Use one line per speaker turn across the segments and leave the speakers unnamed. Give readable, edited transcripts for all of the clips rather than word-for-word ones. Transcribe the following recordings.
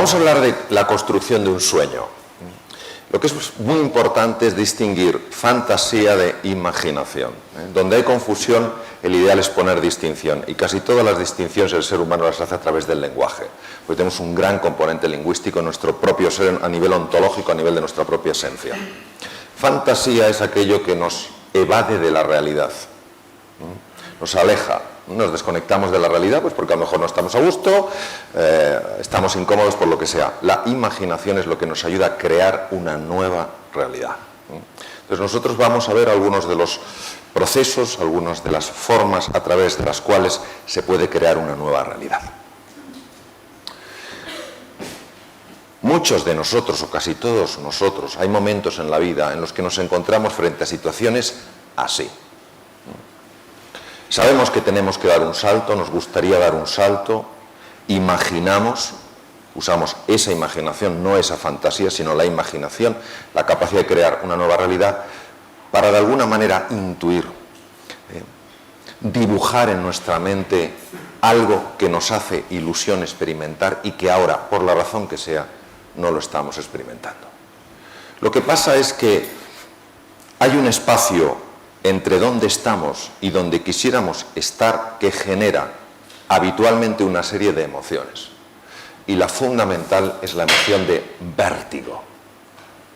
Vamos a hablar de la construcción de un sueño. Lo que es muy importante es distinguir fantasía de imaginación. Donde hay confusión, el ideal es poner distinción. Y casi todas las distinciones el ser humano las hace a través del lenguaje. Porque tenemos un gran componente lingüístico en nuestro propio ser, a nivel ontológico, a nivel de nuestra propia esencia. Fantasía es aquello que nos evade de la realidad. Nos aleja. Nos desconectamos de la realidad, pues porque a lo mejor no estamos a gusto, estamos incómodos por lo que sea. La imaginación es lo que nos ayuda a crear una nueva realidad. Entonces nosotros vamos a ver algunos de los procesos, algunas de las formas a través de las cuales se puede crear una nueva realidad. Muchos de nosotros, o casi todos nosotros, hay momentos en la vida en los que nos encontramos frente a situaciones así. Sabemos que tenemos que dar un salto, nos gustaría dar un salto, imaginamos, usamos esa imaginación, no esa fantasía, sino la imaginación, la capacidad de crear una nueva realidad para de alguna manera intuir, dibujar en nuestra mente algo que nos hace ilusión experimentar y que ahora, por la razón que sea, no lo estamos experimentando. Lo que pasa es que hay un espacio entre donde estamos y donde quisiéramos estar, que genera habitualmente una serie de emociones. Y la fundamental es la emoción de vértigo.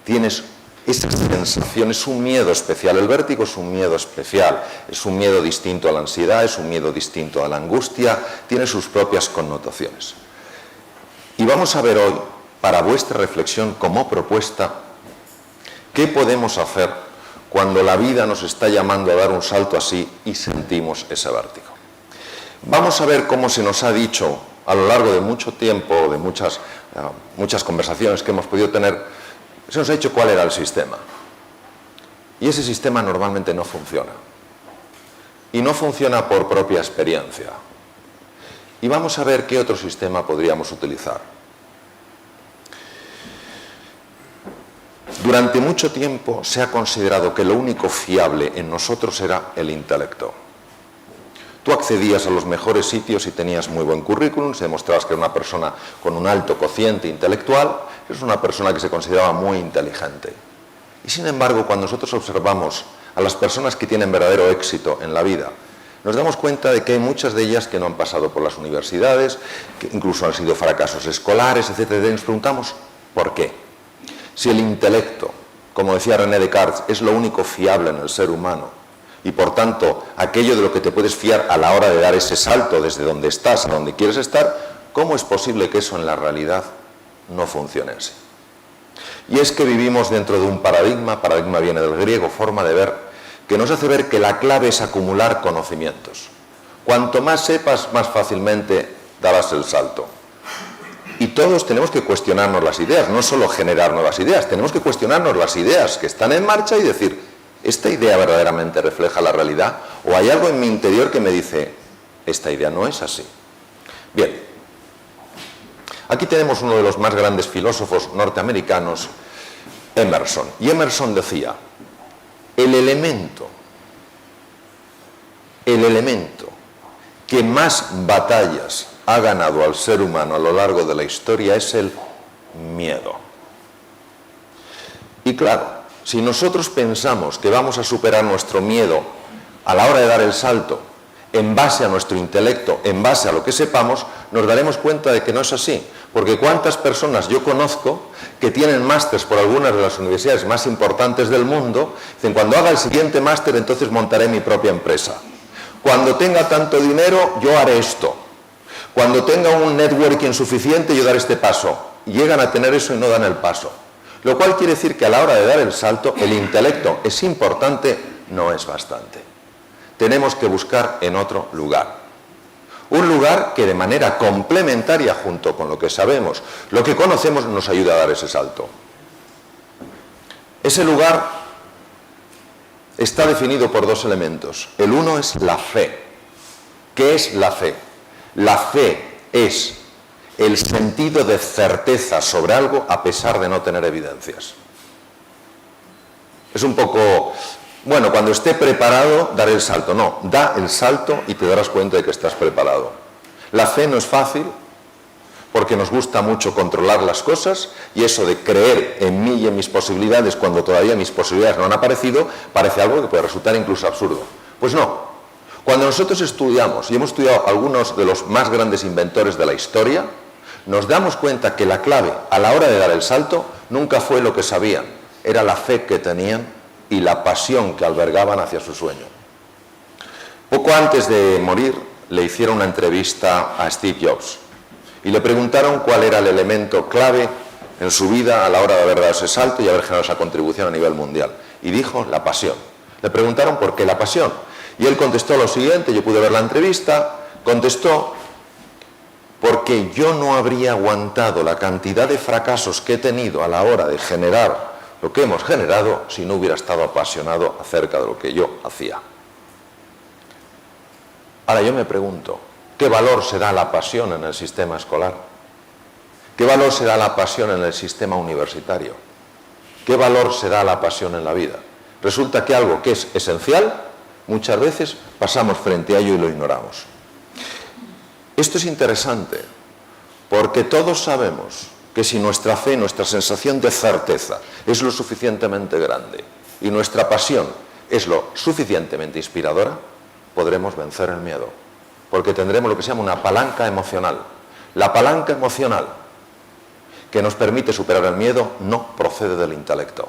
Tienes esa sensación, es un miedo especial. El vértigo es un miedo especial, es un miedo distinto a la ansiedad, es un miedo distinto a la angustia, tiene sus propias connotaciones. Y vamos a ver hoy, para vuestra reflexión como propuesta, qué podemos hacer cuando la vida nos está llamando a dar un salto así y sentimos ese vértigo. Vamos a ver cómo se nos ha dicho a lo largo de mucho tiempo, de muchas conversaciones que hemos podido tener, se nos ha dicho cuál era el sistema. Y ese sistema normalmente no funciona. Y no funciona por propia experiencia. Y vamos a ver qué otro sistema podríamos utilizar. Durante mucho tiempo se ha considerado que lo único fiable en nosotros era el intelecto. Tú accedías a los mejores sitios y tenías muy buen currículum, se demostrabas que era una persona con un alto cociente intelectual, eres una persona que se consideraba muy inteligente. Y sin embargo, cuando nosotros observamos a las personas que tienen verdadero éxito en la vida, nos damos cuenta de que hay muchas de ellas que no han pasado por las universidades, que incluso han sido fracasos escolares, etc. Y nos preguntamos, ¿por qué? Si el intelecto, como decía René Descartes, es lo único fiable en el ser humano y por tanto aquello de lo que te puedes fiar a la hora de dar ese salto desde donde estás a donde quieres estar, ¿cómo es posible que eso en la realidad no funcione así? Y es que vivimos dentro de un paradigma viene del griego, forma de ver, que nos hace ver que la clave es acumular conocimientos. Cuanto más sepas, más fácilmente darás el salto. Y todos tenemos que cuestionarnos las ideas, no solo generar nuevas ideas, tenemos que cuestionarnos las ideas que están en marcha y decir, ¿esta idea verdaderamente refleja la realidad? ¿O hay algo en mi interior que me dice, esta idea no es así? Bien, aquí tenemos uno de los más grandes filósofos norteamericanos, Emerson. Y Emerson decía, el elemento que más batallas ha ganado al ser humano a lo largo de la historia es el miedo. Y claro, si nosotros pensamos que vamos a superar nuestro miedo a la hora de dar el salto en base a nuestro intelecto, en base a lo que sepamos, nos daremos cuenta de que no es así. Porque cuántas personas yo conozco que tienen másters por algunas de las universidades más importantes del mundo, dicen, cuando haga el siguiente máster entonces montaré mi propia empresa. Cuando tenga tanto dinero yo haré esto. Cuando tenga un networking suficiente, yo daré este paso. Llegan a tener eso y no dan el paso. Lo cual quiere decir que a la hora de dar el salto, el intelecto es importante, no es bastante. Tenemos que buscar en otro lugar. Un lugar que de manera complementaria, junto con lo que sabemos, lo que conocemos, nos ayuda a dar ese salto. Ese lugar está definido por dos elementos. El uno es la fe. ¿Qué es la fe? La fe es el sentido de certeza sobre algo a pesar de no tener evidencias. Es un poco, bueno, cuando esté preparado, daré el salto. No, da el salto y te darás cuenta de que estás preparado. La fe no es fácil, porque nos gusta mucho controlar las cosas, y eso de creer en mí y en mis posibilidades cuando todavía mis posibilidades no han aparecido, parece algo que puede resultar incluso absurdo. Pues no. Cuando nosotros estudiamos, y hemos estudiado algunos de los más grandes inventores de la historia, nos damos cuenta que la clave a la hora de dar el salto nunca fue lo que sabían, era la fe que tenían y la pasión que albergaban hacia su sueño. Poco antes de morir le hicieron una entrevista a Steve Jobs y le preguntaron cuál era el elemento clave en su vida a la hora de haber dado ese salto y haber generado esa contribución a nivel mundial. Y dijo la pasión. Le preguntaron por qué la pasión. Y él contestó lo siguiente, yo pude ver la entrevista, contestó: porque yo no habría aguantado la cantidad de fracasos que he tenido a la hora de generar lo que hemos generado si no hubiera estado apasionado acerca de lo que yo hacía. Ahora yo me pregunto, ¿qué valor se da a la pasión en el sistema escolar? ¿Qué valor se da a la pasión en el sistema universitario? ¿Qué valor se da a la pasión en la vida? Resulta que algo que es esencial, muchas veces pasamos frente a ello y lo ignoramos. Esto es interesante, porque todos sabemos que si nuestra fe, nuestra sensación de certeza es lo suficientemente grande y nuestra pasión es lo suficientemente inspiradora, podremos vencer el miedo, porque tendremos lo que se llama una palanca emocional. La palanca emocional que nos permite superar el miedo no procede del intelecto.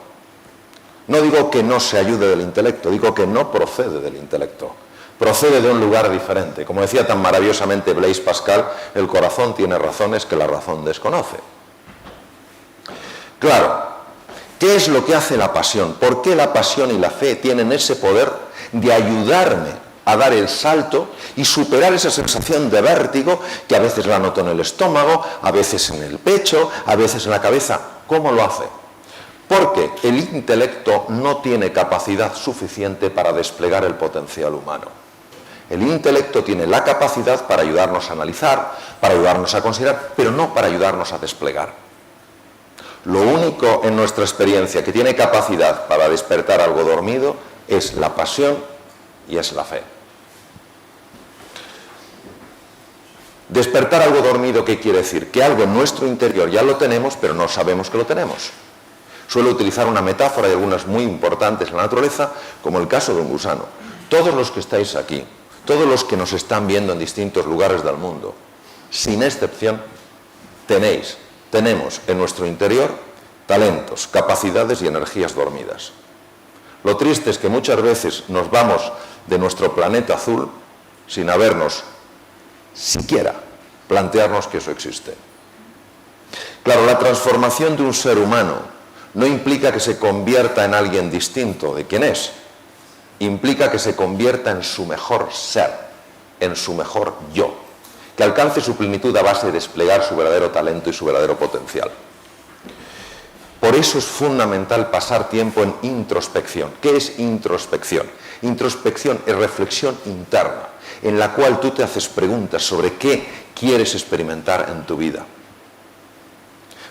No digo que no se ayude del intelecto, digo que no procede del intelecto. Procede de un lugar diferente. Como decía tan maravillosamente Blaise Pascal, el corazón tiene razones que la razón desconoce. Claro, ¿qué es lo que hace la pasión? ¿Por qué la pasión y la fe tienen ese poder de ayudarme a dar el salto y superar esa sensación de vértigo que a veces la noto en el estómago, a veces en el pecho, a veces en la cabeza? ¿Cómo lo hace? Porque el intelecto no tiene capacidad suficiente para desplegar el potencial humano. El intelecto tiene la capacidad para ayudarnos a analizar, para ayudarnos a considerar, pero no para ayudarnos a desplegar. Lo único en nuestra experiencia que tiene capacidad para despertar algo dormido es la pasión y es la fe. Despertar algo dormido, ¿qué quiere decir? Que algo en nuestro interior ya lo tenemos, pero no sabemos que lo tenemos. Suelo utilizar una metáfora de algunas muy importantes en la naturaleza, como el caso de un gusano. Todos los que estáis aquí, todos los que nos están viendo en distintos lugares del mundo, sin excepción, tenemos en nuestro interior talentos, capacidades y energías dormidas. Lo triste es que muchas veces nos vamos de nuestro planeta azul sin habernos siquiera plantearnos que eso existe. Claro, la transformación de un ser humano no implica que se convierta en alguien distinto de quien es, implica que se convierta en su mejor ser, en su mejor yo, que alcance su plenitud a base de desplegar su verdadero talento y su verdadero potencial. Por eso es fundamental pasar tiempo en introspección. ¿Qué es introspección? Introspección es reflexión interna, en la cual tú te haces preguntas sobre qué quieres experimentar en tu vida.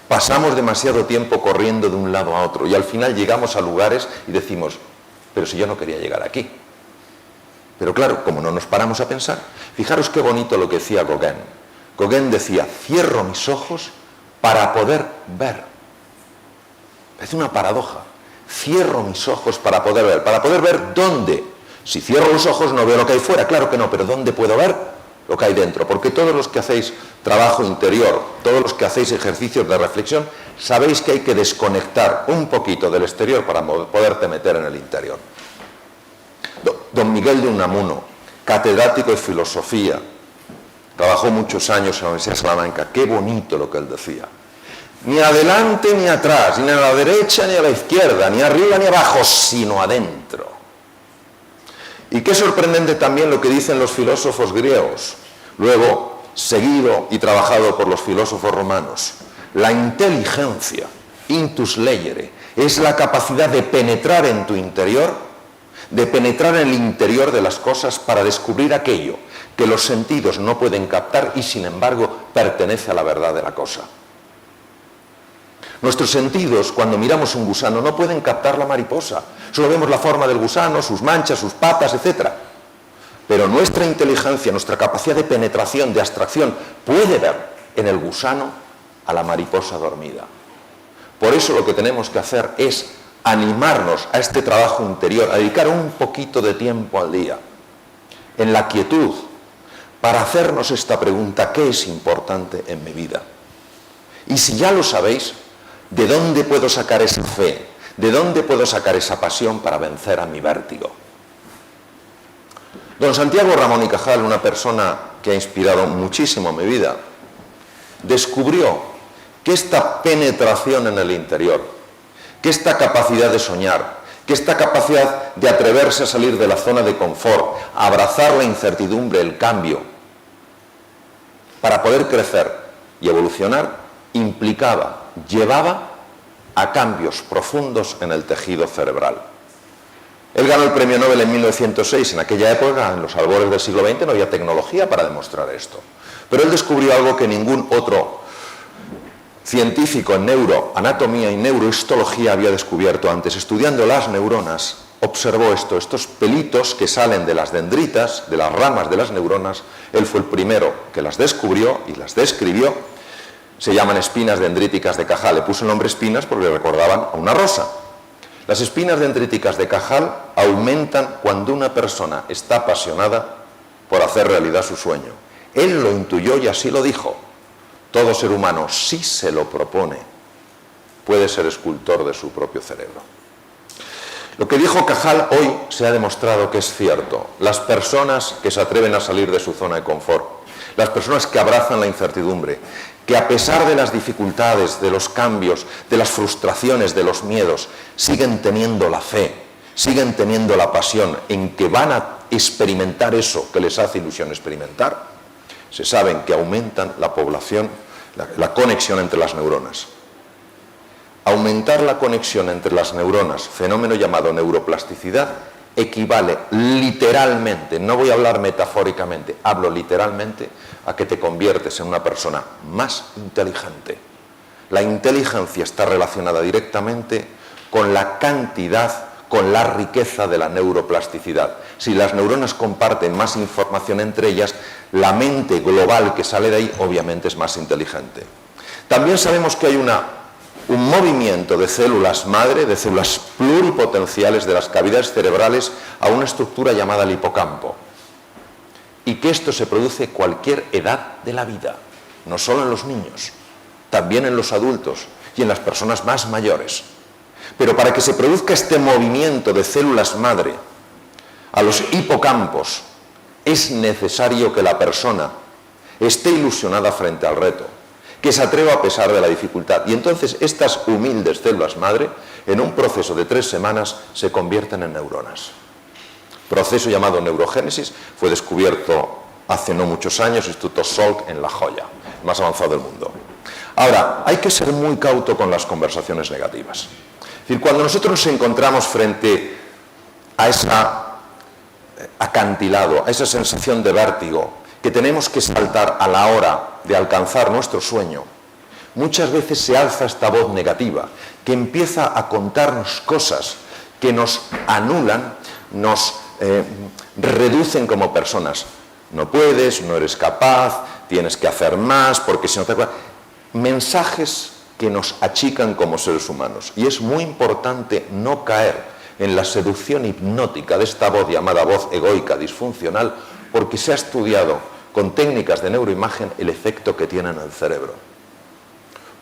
Pasamos demasiado tiempo corriendo de un lado a otro y al final llegamos a lugares y decimos, pero si yo no quería llegar aquí. Pero claro, como no nos paramos a pensar, fijaros qué bonito lo que decía Gauguin. Gauguin decía, cierro mis ojos para poder ver. Es una paradoja. Cierro mis ojos para poder ver dónde. Si cierro los ojos no veo lo que hay fuera, claro que no, pero ¿dónde puedo ver lo que hay dentro? Porque todos los que hacéis trabajo interior, todos los que hacéis ejercicios de reflexión, sabéis que hay que desconectar un poquito del exterior para poderte meter en el interior. Don Miguel de Unamuno, catedrático de filosofía, trabajó muchos años en la Universidad de Salamanca. Qué bonito lo que él decía. Ni adelante ni atrás, ni a la derecha ni a la izquierda, ni arriba ni abajo, sino adentro. Y qué sorprendente también lo que dicen los filósofos griegos, luego seguido y trabajado por los filósofos romanos. La inteligencia, intus legere, es la capacidad de penetrar en tu interior, de penetrar en el interior de las cosas para descubrir aquello que los sentidos no pueden captar y sin embargo pertenece a la verdad de la cosa. Nuestros sentidos, cuando miramos un gusano, no pueden captar la mariposa. Solo vemos la forma del gusano, sus manchas, sus patas, etc. Pero nuestra inteligencia, nuestra capacidad de penetración, de abstracción, puede ver en el gusano a la mariposa dormida. Por eso lo que tenemos que hacer es animarnos a este trabajo interior, a dedicar un poquito de tiempo al día, en la quietud, para hacernos esta pregunta: ¿qué es importante en mi vida? Y si ya lo sabéis, ¿de dónde puedo sacar esa fe? ¿De dónde puedo sacar esa pasión para vencer a mi vértigo? Don Santiago Ramón y Cajal, una persona que ha inspirado muchísimo mi vida, descubrió que esta penetración en el interior, que esta capacidad de soñar, que esta capacidad de atreverse a salir de la zona de confort, a abrazar la incertidumbre, el cambio, para poder crecer y evolucionar, llevaba a cambios profundos en el tejido cerebral. Él ganó el premio Nobel en 1906. En aquella época, en los albores del siglo XX, no había tecnología para demostrar esto. Pero él descubrió algo que ningún otro científico en neuroanatomía y neurohistología había descubierto antes. Estudiando las neuronas, observó estos pelitos que salen de las dendritas, de las ramas de las neuronas. Él fue el primero que las descubrió y las describió. Se llaman espinas dendríticas de Cajal. Le puso el nombre espinas porque le recordaban a una rosa. Las espinas dendríticas de Cajal aumentan cuando una persona está apasionada por hacer realidad su sueño. Él lo intuyó y así lo dijo. Todo ser humano, si se lo propone, puede ser escultor de su propio cerebro. Lo que dijo Cajal hoy se ha demostrado que es cierto. Las personas que se atreven a salir de su zona de confort, las personas que abrazan la incertidumbre, que a pesar de las dificultades, de los cambios, de las frustraciones, de los miedos, siguen teniendo la fe, siguen teniendo la pasión en que van a experimentar eso que les hace ilusión experimentar, se saben que aumentan la población, la conexión entre las neuronas. Aumentar la conexión entre las neuronas, fenómeno llamado neuroplasticidad, equivale literalmente, no voy a hablar metafóricamente, hablo literalmente, a que te conviertes en una persona más inteligente. La inteligencia está relacionada directamente con la cantidad, con la riqueza de la neuroplasticidad. Si las neuronas comparten más información entre ellas, la mente global que sale de ahí obviamente es más inteligente. También sabemos que hay un movimiento de células madre, de células pluripotenciales de las cavidades cerebrales a una estructura llamada el hipocampo. Y que esto se produce a cualquier edad de la vida, no solo en los niños, también en los adultos y en las personas más mayores. Pero para que se produzca este movimiento de células madre a los hipocampos, es necesario que la persona esté ilusionada frente al reto, que se atreva a pesar de la dificultad. Y entonces estas humildes células madre, en un proceso de 3 semanas, se convierten en neuronas. Proceso llamado neurogénesis, fue descubierto hace no muchos años, Instituto Salk en La Joya, el más avanzado del mundo. Ahora, hay que ser muy cauto con las conversaciones negativas. Es decir, cuando nosotros nos encontramos frente a ese acantilado, a esa sensación de vértigo, que tenemos que saltar a la hora de alcanzar nuestro sueño, muchas veces se alza esta voz negativa, que empieza a contarnos cosas que nos anulan, nos reducen como personas. No puedes, no eres capaz, tienes que hacer más, porque si no te acuerdas. Mensajes que nos achican como seres humanos. Y es muy importante no caer en la seducción hipnótica de esta voz llamada voz egoica disfuncional, porque se ha estudiado con técnicas de neuroimagen el efecto que tiene en el cerebro.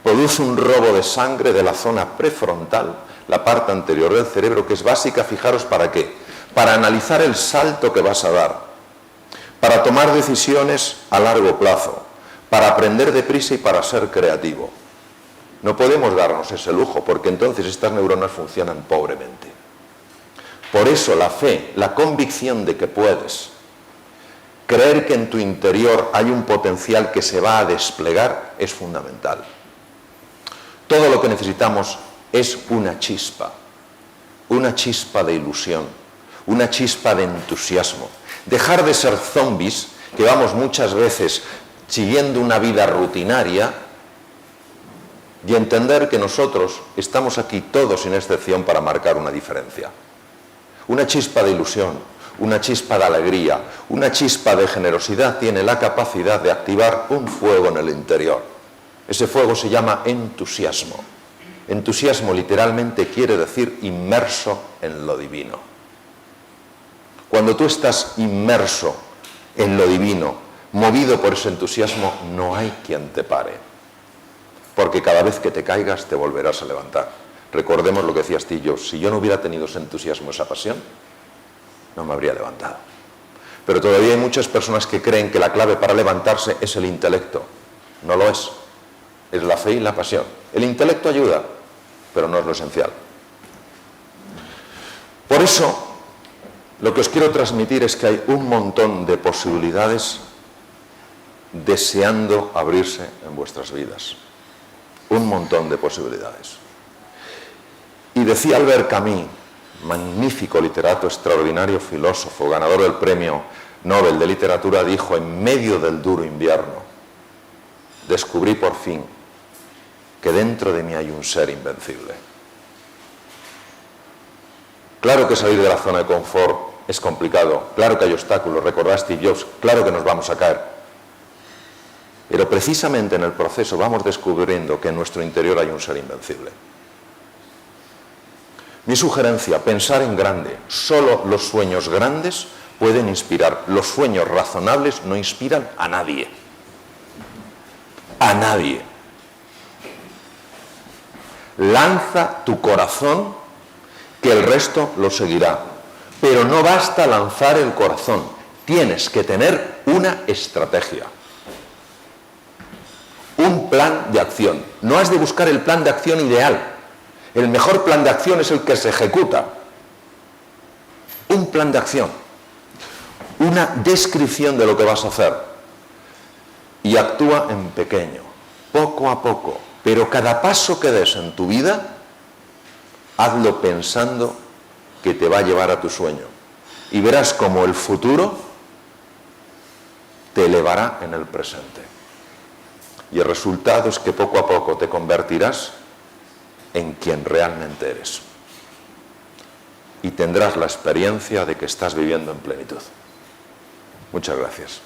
Produce un robo de sangre de la zona prefrontal, la parte anterior del cerebro, que es básica, fijaros, ¿para qué? Para analizar el salto que vas a dar, para tomar decisiones a largo plazo, para aprender deprisa y para ser creativo. No podemos darnos ese lujo, porque entonces estas neuronas funcionan pobremente. Por eso la fe, la convicción de que puedes, creer que en tu interior hay un potencial que se va a desplegar, es fundamental. Todo lo que necesitamos es una chispa de ilusión, una chispa de entusiasmo. Dejar de ser zombies, que vamos muchas veces siguiendo una vida rutinaria, y entender que nosotros estamos aquí todos sin excepción para marcar una diferencia. Una chispa de ilusión, una chispa de alegría, una chispa de generosidad tiene la capacidad de activar un fuego en el interior. Ese fuego se llama entusiasmo. Entusiasmo literalmente quiere decir inmerso en lo divino. Cuando tú estás inmerso en lo divino, movido por ese entusiasmo, no hay quien te pare. Porque cada vez que te caigas te volverás a levantar. Recordemos lo que decía Steve Jobs: si yo no hubiera tenido ese entusiasmo, esa pasión, no me habría levantado. Pero todavía hay muchas personas que creen que la clave para levantarse es el intelecto. No lo es. Es la fe y la pasión. El intelecto ayuda, pero no es lo esencial. Por eso, lo que os quiero transmitir es que hay un montón de posibilidades deseando abrirse en vuestras vidas. Un montón de posibilidades. Y decía Albert Camus, magnífico literato, extraordinario filósofo, ganador del Premio Nobel de Literatura, dijo: en medio del duro invierno, descubrí por fin que dentro de mí hay un ser invencible. Claro que salir de la zona de confort es complicado, claro que hay obstáculos, recordad a Steve Jobs, claro que nos vamos a caer. Pero precisamente en el proceso vamos descubriendo que en nuestro interior hay un ser invencible. Mi sugerencia: pensar en grande. Solo los sueños grandes pueden inspirar. Los sueños razonables no inspiran a nadie. A nadie. Lanza tu corazón, que el resto lo seguirá. Pero no basta lanzar el corazón. Tienes que tener una estrategia. Un plan de acción. No has de buscar el plan de acción ideal. El mejor plan de acción es el que se ejecuta. Un plan de acción. Una descripción de lo que vas a hacer. Y actúa en pequeño, poco a poco. Pero cada paso que des en tu vida, hazlo pensando que te va a llevar a tu sueño. Y verás cómo el futuro te elevará en el presente. Y el resultado es que poco a poco te convertirás en quien realmente eres. Y tendrás la experiencia de que estás viviendo en plenitud. Muchas gracias.